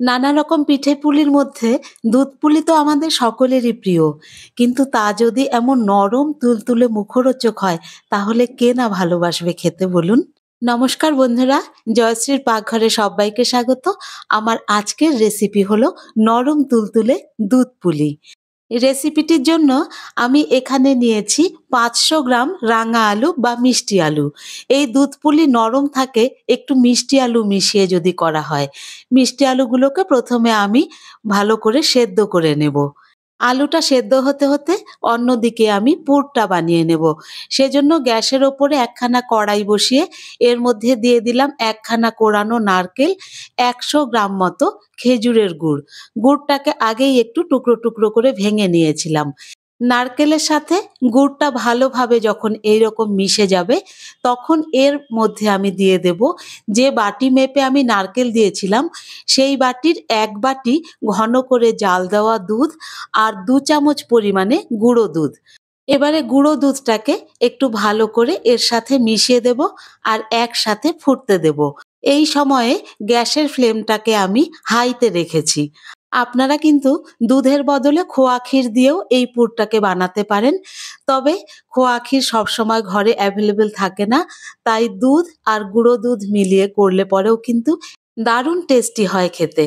নানা রকম পিঠে পুলির মধ্যে দুধ পুলি তো আমাদের সকলেরই প্রিয়। কিন্তু তা যদি এমন নরম তুলতুলে মুখরোচক হয়, তাহলে কে না ভালোবাসবে খেতে বলুন? নমস্কার বন্ধুরা, জয়শ্রীর পাকঘরে সব্বাইকে স্বাগত। আমার আজকের রেসিপি হলো নরম তুলতুলে দুধ পুলি। রেসিপিটির জন্য আমি এখানে নিয়েছি ৫০০ গ্রাম রাঙা আলু বা মিষ্টি আলু। এই দুধ পুলি নরম থাকে একটু মিষ্টি আলু মিশিয়ে যদি করা হয়। মিষ্টি আলুগুলোকে প্রথমে আমি ভালো করে সেদ্ধ করে নেব। আলুটা সেদ্ধ হতে হতে অন্যদিকে আমি পুরটা বানিয়ে নেব। সেজন্য গ্যাসের ওপরে একখানা কড়াই বসিয়ে এর মধ্যে দিয়ে দিলাম একখানা কোড়ানো নারকেল, ১০০ গ্রাম মতো খেজুরের গুড়। গুড়টাকে আগেই একটু টুকরো, টুকরো করে ভেঙে নিয়েছিলাম। নারকেলের সাথে গুড়টা ভালোভাবে যখন এইরকম মিশে যাবে, তখন এর মধ্যে আমি দিয়ে দেব যে বাটি মেপে আমি নারকেল দিয়েছিলাম, সেই বাটির ১ বাটি ঘন করে জাল দেওয়া দুধ আর ২ চামচ পরিমাণে গুঁড়ো দুধ। এবারে গুঁড়ো দুধটাকে একটু ভালো করে এর সাথে মিশিয়ে দেব আর একসাথে ফুটতে দেব। এই সময়ে গ্যাসের ফ্লেমটাকে আমি হাইতে রেখেছি। আপনারা কিন্তু দুধের বদলে খোয়া ক্ষীর দিয়েও এই পুরটাকে বানাতে পারেন। তবে খোয়া ক্ষীর সবসময় ঘরে অ্যাভেলেবল থাকে না। তাই দুধ আর গুঁড়ো দুধ মিলিয়ে করলে পরেও কিন্তু দারুণ টেস্টি হয় খেতে।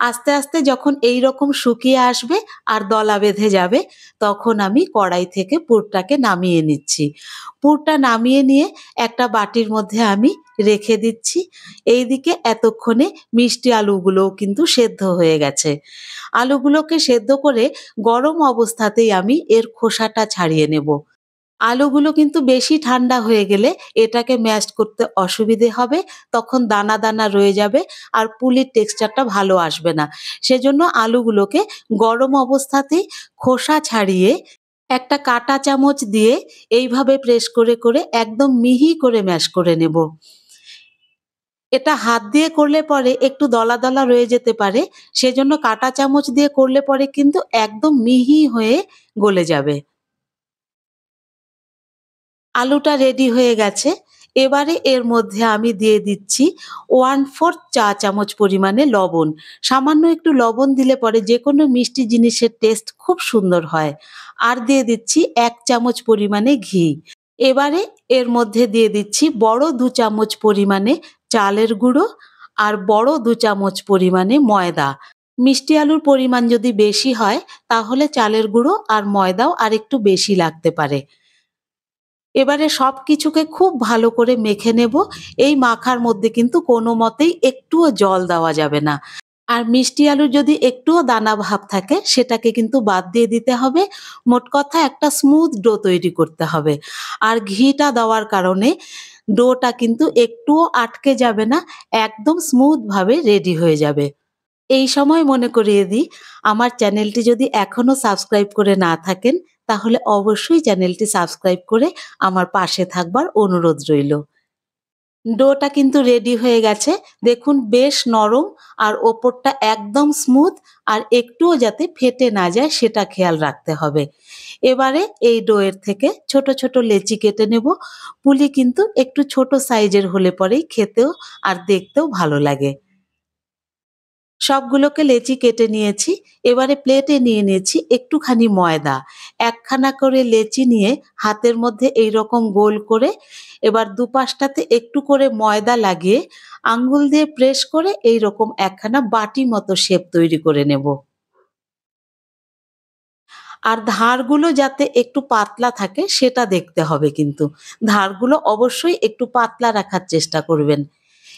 আস্তে, আস্তে যখন এইরকম শুকিয়ে আসবে আর দলা বেঁধে যাবে, তখন আমি কড়াই থেকে পুরটাকে নামিয়ে নিচ্ছি। পুরটা নামিয়ে নিয়ে একটা বাটির মধ্যে আমি রেখে দিচ্ছি। এইদিকে এতক্ষণে মিষ্টি আলুগুলোও কিন্তু সেদ্ধ হয়ে গেছে। আলুগুলোকে সেদ্ধ করে গরম অবস্থাতেই আমি এর খোসাটা ছাড়িয়ে নেব। আলুগুলো কিন্তু বেশি ঠান্ডা হয়ে গেলে এটাকে ম্যাশ করতে অসুবিধে হবে, তখন দানা, দানা রয়ে যাবে আর পুলির টেক্সচারটা ভালো আসবে না। সেজন্য আলুগুলোকে গরম অবস্থাতেই খোসা ছাড়িয়ে একটা কাঁটা চামচ দিয়ে এইভাবে প্রেস করে, করে একদম মিহি করে ম্যাশ করে নেব। এটা হাত দিয়ে করলে পরে একটু দলা, দলা রয়ে যেতে পারে। সেজন্য কাঁটা চামচ দিয়ে করলে পরে কিন্তু একদম মিহি হয়ে গলে যাবে। আলুটা রেডি হয়ে গেছে। এবারে এর মধ্যে আমি দিয়ে দিচ্ছি 1/4 চা চামচ পরিমাণে লবণ। সামান্য একটু লবণ দিলে পরে যেকোনো মিষ্টি জিনিসের টেস্ট খুব সুন্দর হয়। আর দিয়ে দিচ্ছি ১ চামচ পরিমাণে ঘি। এবারে এর মধ্যে দিয়ে দিচ্ছি বড় ২ চামচ পরিমাণে চালের গুঁড়ো আর বড় ২ চামচ পরিমাণে ময়দা। মিষ্টি আলুর পরিমাণ যদি বেশি হয়, তাহলে চালের গুঁড়ো আর ময়দাও আরেকটু বেশি লাগতে পারে। এবারে সবকিছুকে খুব ভালো করে মেখে নেব। এই মাখার মধ্যে কিন্তু কোনো মতেই একটুও জল দেওয়া যাবে না। আর মিষ্টি আলুর যদি একটুও দানা ভাব থাকে, সেটাকে কিন্তু বাদ দিয়ে দিতে হবে। মোট কথা একটা স্মুথ ডো তৈরি করতে হবে। আর ঘিটা দেওয়ার কারণে ডোটা কিন্তু একটুও আটকে যাবে না, একদম স্মুথ ভাবে রেডি হয়ে যাবে। এই সময় মনে করিয়ে দিই, আমার চ্যানেলটি যদি এখনো সাবস্ক্রাইব করে না থাকেন, তাহলে অবশ্যই চ্যানেলটি সাবস্ক্রাইব করে আমার পাশে থাকবার অনুরোধ রইল। ডোটা কিন্তু রেডি হয়ে গেছে। দেখুন বেশ নরম আর ওপরটা একদম স্মুথ আর একটুও যাতে ফেটে না যায় সেটা খেয়াল রাখতে হবে। এবারে এই ডোয়ের থেকে ছোট, ছোট লেচি কেটে নেব। পুলি কিন্তু একটু ছোট সাইজের হলে পরেই খেতেও আর দেখতেও ভালো লাগে। সবগুলোকে লেচি কেটে নিয়েছি। এবারে প্লেটে নিয়ে নিয়েছি একটুখানি ময়দা। একখানা করে লেচি নিয়ে হাতের মধ্যে এইরকম গোল করে এবার দুপাশটাতে একটু করে ময়দা লাগিয়ে আঙ্গুল দিয়ে প্রেস করে এইরকম একখানা বাটি মতো শেপ তৈরি করে নেব। আর ধারগুলো যাতে একটু পাতলা থাকে সেটা দেখতে হবে কিন্তু। ধারগুলো অবশ্যই একটু পাতলা রাখার চেষ্টা করবেন।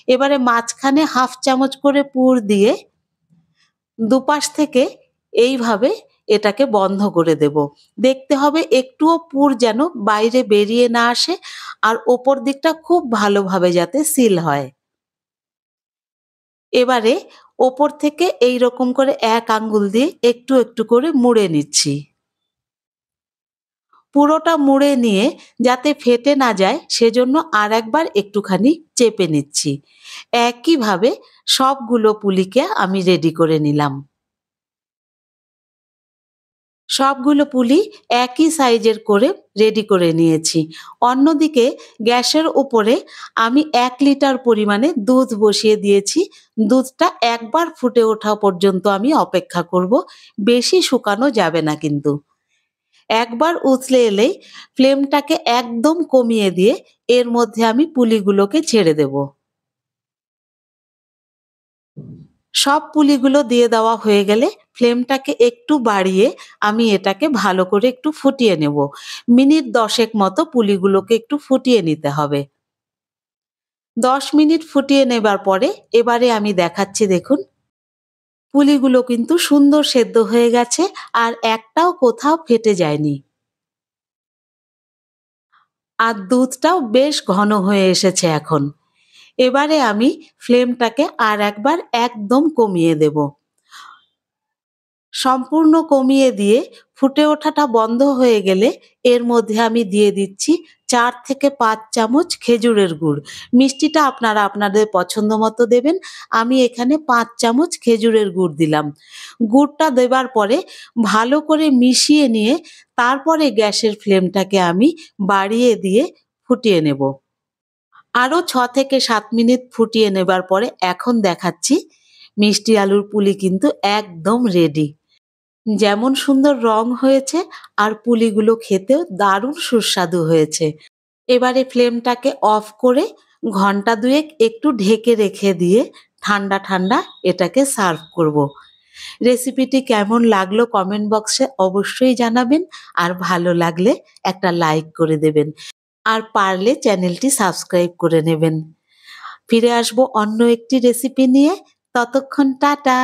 এবারে মাঝখানে 1/2 চামচ করে পুর দিয়ে দুপাশ থেকে এইভাবে এটাকে বন্ধ করে দেব। দেখতে হবে একটুও পুর যেন বাইরে বেরিয়ে না আসে আর ওপর দিকটা খুব ভালোভাবে যাতে সিল হয়। এবারে ওপর থেকে এইরকম করে এক আঙ্গুল দিয়ে একটু, একটু করে মুড়ে নিচ্ছি। পুরোটা মুড়ে নিয়ে যাতে ফেটে না যায় সেজন্য আরেকবার একটুখানি চেপে নিচ্ছি। একইভাবে সবগুলো পুলিকে আমি রেডি করে নিলাম। সবগুলো পুলি একই সাইজের করে রেডি করে নিয়েছি। অন্যদিকে গ্যাসের উপরে আমি ১ লিটার পরিমাণে দুধ বসিয়ে দিয়েছি। দুধটা একবার ফুটে ওঠা পর্যন্ত আমি অপেক্ষা করব। বেশি শুকানো যাবে না কিন্তু। একবার উতলে এলেই ফ্লেমটাকে একদম কমিয়ে দিয়ে এর মধ্যে আমি পুলিগুলোকে ছেড়ে দেব। সব পুলিগুলো দিয়ে দেওয়া হয়ে গেলে ফ্লেমটাকে একটু বাড়িয়ে আমি এটাকে ভালো করে একটু ফুটিয়ে নেব। মিনিট ১০ মতো পুলিগুলোকে একটু ফুটিয়ে নিতে হবে। ১০ মিনিট ফুটিয়ে নেবার পরে এবারে আমি দেখাচ্ছি দেখুন। পুলিগুলো কিন্তু সুন্দর সেদ্ধ হয়ে গেছে আর একটাও কোথাও ফেটে যায়নি। আর দুধটাও বেশ ঘন হয়ে এসেছে এখন। এবারে আমি ফ্লেমটাকে আর একবার একদম কমিয়ে দেব। সম্পূর্ণ কমিয়ে দিয়ে ফুটে ওঠাটা বন্ধ হয়ে গেলে এর মধ্যে আমি দিয়ে দিচ্ছি ৪ থেকে ৫ চামচ খেজুরের গুড়। মিষ্টিটা আপনারা আপনাদের পছন্দ মতো দেবেন। আমি এখানে ৫ চামচ খেজুরের গুড় দিলাম। গুড়টা দেবার পরে ভালো করে মিশিয়ে নিয়ে তারপরে গ্যাসের ফ্লেমটাকে আমি বাড়িয়ে দিয়ে ফুটিয়ে নেব। আরো ৬ থেকে ৭ মিনিট ফুটিয়ে নেবার পরে এখন দেখাচ্ছি মিষ্টি আলুর পুলি কিন্তু একদম রেডি। যেমন সুন্দর রং হয়েছে আর পুলিগুলো খেতেও দারুণ সুস্বাদু হয়েছে। এবারে ফ্লেমটাকে অফ করে ঘন্টা ২ একটু ঢেকে রেখে দিয়ে ঠান্ডা ঠান্ডা এটাকে সার্ভ করব। রেসিপিটি কেমন লাগলো কমেন্ট বক্সে অবশ্যই জানাবেন আর ভালো লাগলে একটা লাইক করে দেবেন। আর পারলে চ্যানেলটি সাবস্ক্রাইব করে নেবেন। ফিরে আসবো অন্য একটি রেসিপি নিয়ে। ততক্ষণ টাটা।